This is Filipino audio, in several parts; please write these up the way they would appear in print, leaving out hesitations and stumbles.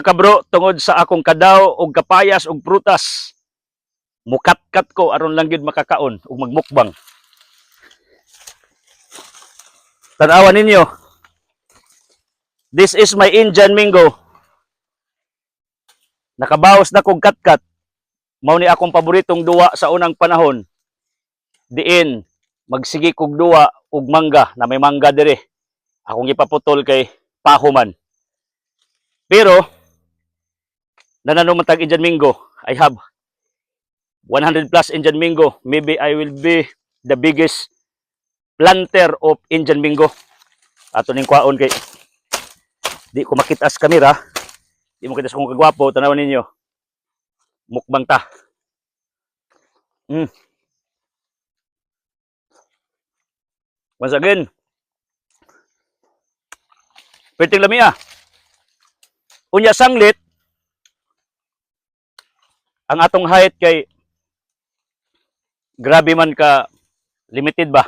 Kabro, tungod sa akong kadaw og kapayas og prutas, mukat-kat ko aron lang gyud makakaon ug magmukbang. Tan-awan ninyo. This is my Indian mango. Nakabawas na kog kat-kat. Mao ni akong paboritong duwa sa unang panahon. Diin magsigi kog duwa og mangga na may mangga dire. Akong ipaputol kay pahuman. Pero nananumatag Indian mango. I have 100 plus Indian mango. Maybe I will be the biggest planter of Indian mango. Ato ning kwaon kay di ko makita sa kamera. Di mo kita sa kong kagwapo. Tanawan ninyo. Mukbang ta. Once again. Perting lamia. Unya sanglit. Ang atong height kay grabe man ka limited ba.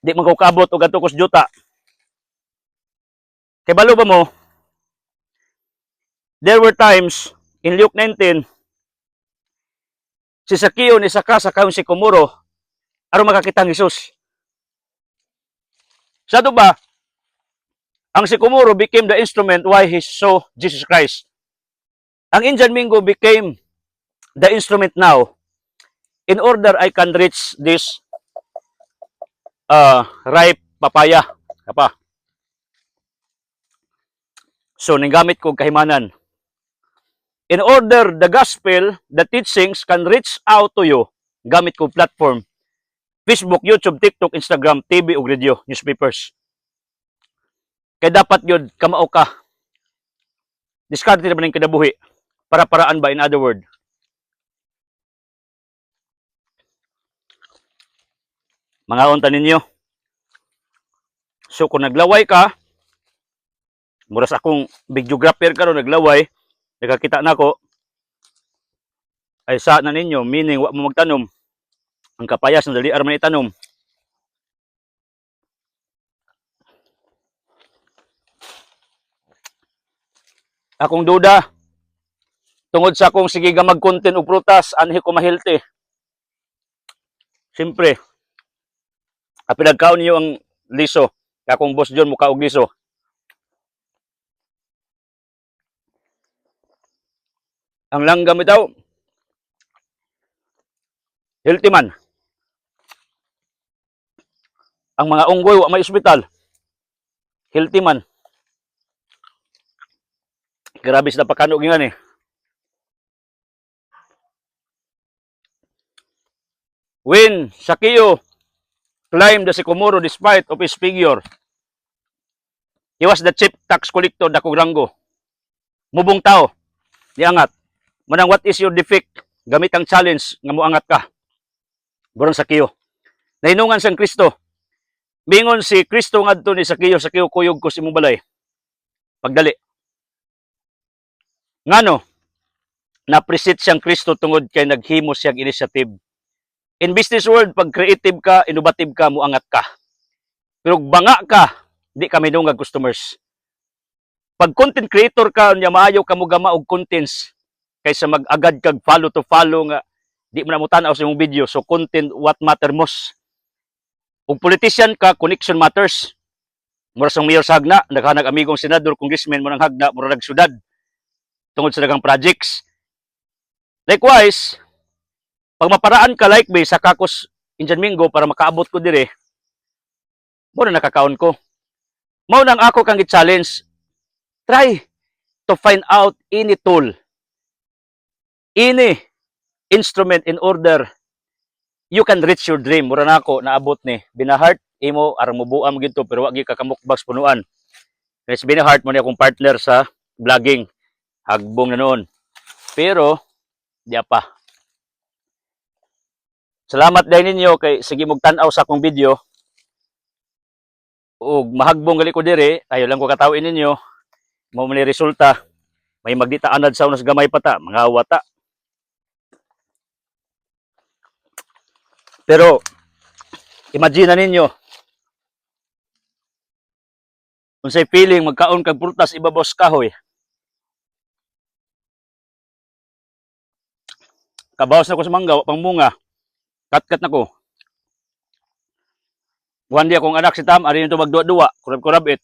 Di man ko kabot og adto ko sa juta. Kay balo ba mo? There were times in Luke 19 si Sakeo ni saka sa kaong si Kumuro aron makakita ang Hesus. Sado ba? Ang si Kumuro became the instrument why he saw Jesus Christ. Ang Indian mango became the instrument now in order I can reach this ripe papaya. Kapa. So, nanggamit ko kahimanan. In order the gospel, the teachings can reach out to you, gamit ko platform. Facebook, YouTube, TikTok, Instagram, TV, ug radio, newspapers. Kaya dapat yun, kamao ka. Discard naman yung kinabuhi. Para-paraan ba, in other word. Mga unta ninyo. So, kung naglaway ka, muras akong videographer karon naglaway, nakakita na ko, ay sa na ninyo, meaning wa mo magtanom. Ang kapayas na dali araman itanom. Akong duda, tungod sa akong sige ga mag-content og prutas, anhi ko ma-healthy. Siyempre, pinagkaon niyo ang liso. Akong boss John mukha og liso. Ang langgam itaw, healthy man. Ang mga unggoy wa may ospital, healthy man. Grabe sila pagkanog nga ni. When Sakeo climbed the sycamore despite of his figure, he was the chief tax collector dakong ranggo. Mubong tao, niangat. Manang what is your defect? Gamit ang challenge nga moangat ka. Burang Sakeo. Nahinungan sang Kristo. Mingon si Kristo ngadto ni Sakeo, Sakeo kuyog ko si imong balay. Pagdali. Ngano? Na-appreciate siyang Kristo tungod kay naghimo siyang initiative. In business world, pag creative ka, innovative ka, muangat ka. Pero banga ka, di ka minungag customers. Pag content creator ka, nya maayo ka mo gama og contents kaysa mag-agad kag follow to follow nga di mo na mo tanaw sa imong video. So content what matter most. Kung politician ka, connection matters. Mura sang mayor sa hagna, naghanag amigong senador, congressman mo nang hagna, mura nag syudad tungod sa daghang projects. Likewise, pag maparaan ka like me sa kakos Indian mango para makaabot ko dire, mo na nakakaon ko. Mao nang ako kang i-challenge. Try to find out any tool, any instrument in order you can reach your dream. Mura na ako naabot ni Binahart imo arang mubuam gito pero wa gyud ka kamukbas punuan. Chris Binahart mo ni akong partner sa vlogging. Hagbong na noon. Pero di pa. Salamat din ninyo kay sige mog tan-aw sa akong video. Ug mahagbong gali ko dire, ayo lang ko katawin ninyo. Mao man ni resulta. May magdita anad sa unas gamay pata, mga wata. Pero imagine na ninyo Unsay feeling magkaon kag prutas ibabaw sa kahoy. Kabawas na ko sa mangga, pang munga. Kat-kat na ko. One day akong anak si Tam, ari nito magduwa-duwa, kurab-kurab it.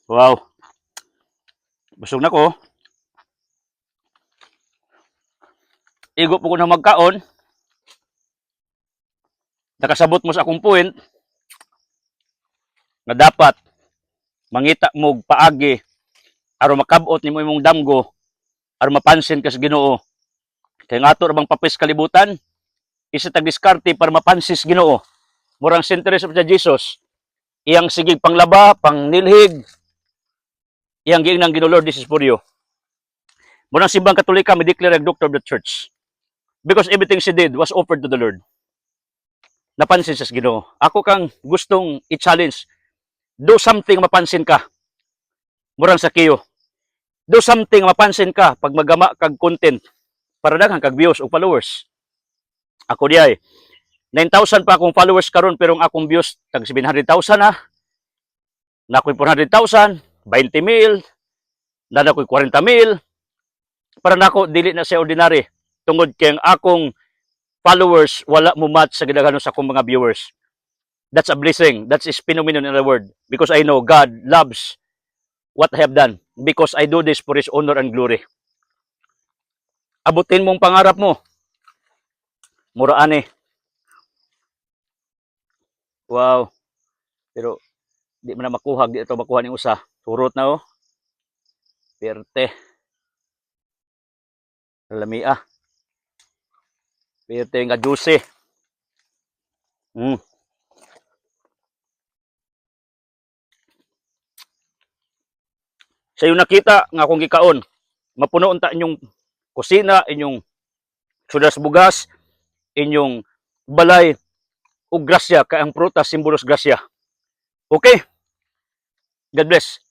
Wow. Busog na ko. Igo po ko na magkaon. Nakasabot mo sa akong point na dapat mangita mo paagi aron makabot nimo imong damgo aron mapansin ka sa Ginoo. Kay ngato ra bang papis kalibutan, isa tag diskarte para mapansis Ginoo. Murang senteres sa Jesus. Iyang sigig panglaba, pangnilhig, iyang giing nang Ginoo, Lord, this is for you. Murang simbang Katolika, may declare doctor of the church. Because everything she did was offered to the Lord. Napansin sa Ginoo. Ako kang gustong i-challenge. Do something mapansin ka. Murang sa kiyo. Do something mapansin ka pag magama kag content para daghang kag views o followers. Ako diay 9,000 pa akong followers karon pero ang akong views tag 700,000 na. Na ako'y 400,000, 20,000, na ako'y 40,000. Para nako dili na siya ordinary. Tungod kay ang akong followers wala mo match sa gidaghanon sa akong mga viewers. That's a blessing. That's a phenomenon in the word. Because I know God loves what I have done. Because I do this for His honor and glory. Abutin mong pangarap mo. Muraan eh. Wow. Pero di mo na makuha. Di ito makuha ng usa. Turot na oh. Perte. Lamia. Perte nga juice. Sa iyo nakita nga akong gikaon, mapuno unta inyong kusina, inyong sudas bugas, inyong balay ug grasya kay ang prutas simbolos grasya. Okay? God bless.